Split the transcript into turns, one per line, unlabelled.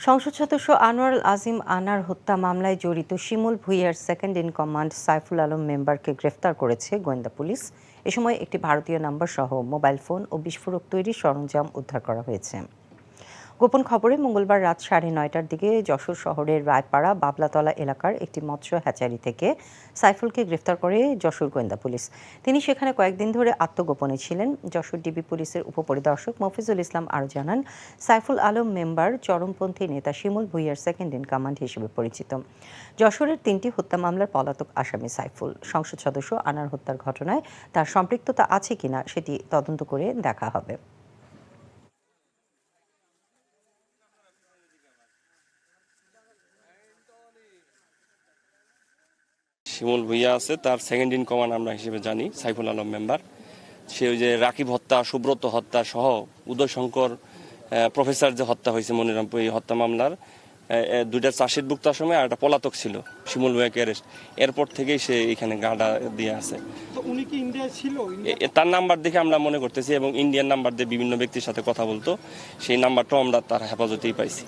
সংসদ সদস্য আনোয়ারুল আজিম আনার হত্যা মামলায় জড়িত শিমুল ভূঁইয়ার second in command Saiful Alam মেম্বারকে গ্রেফতার করেছে গোয়েন্দা পুলিশ। এ সময় একটি ভারতীয় নাম্বার সহ মোবাইল ফোন ও বিস্ফোরক তৈরির সরঞ্জাম উদ্ধার করা হয়েছে। গোপন খবরে মঙ্গলবার রাত 9:30টার দিকে যশোর শহরের রায়পাড়া বাবলাতলা এলাকার একটি মৎস্য হ্যাচারি থেকে সাইফুলকে গ্রেফতার করে যশোর গোয়েন্দা পুলিশ। তিনি সেখানে কয়েকদিন ধরে আত্মগোপনে ছিলেন। যশোর ডিবি পুলিশের উপপরিদর্শক মফিজুল ইসলাম আরও জানান, সাইফুল আলম মেম্বার চরমপন্থী নেতা শিমুল ভূঁইয়ার সেকেন্ড ইন কমান্ড হিসেবে পরিচিত। যশোরের 3টি হত্যা মামলার পলাতক আসামি সাইফুল। সংসদ সদস্য আনার হত্যার ঘটনায় তার সম্পৃক্ততা আছে কিনা সেটি তদন্ত করে দেখা হবে।
শিমুল ভূঁইয়া আছে, তার সেকেন্ড ইন কমান্ড আমরা হিসেবে জানি সাইফুল আলম মেম্বার। সে ওই যে রাকিব হত্যা, সুব্রত হত্যা সহ উদয় শঙ্কর প্রফেসর যে হত্যা হয়েছে মনিরামপুর, এই হত্যা মামলার দুইটা চার্জশিটভুক্ত সময় আর একটা পলাতক ছিল শিমুল ভূঁইয়াকে অ্যারেস্ট। এরপর থেকেই সে এখানে গাঁডা দিয়ে আছে।
উনি কি ইন্ডিয়ায় ছিল?
তার নাম্বার দেখে আমরা মনে করতেছি এবং ইন্ডিয়ান নাম্বার দিয়ে বিভিন্ন ব্যক্তির সাথে কথা বলতো, সেই নাম্বারটাও আমরা তার হেফাজতেই পাইছি।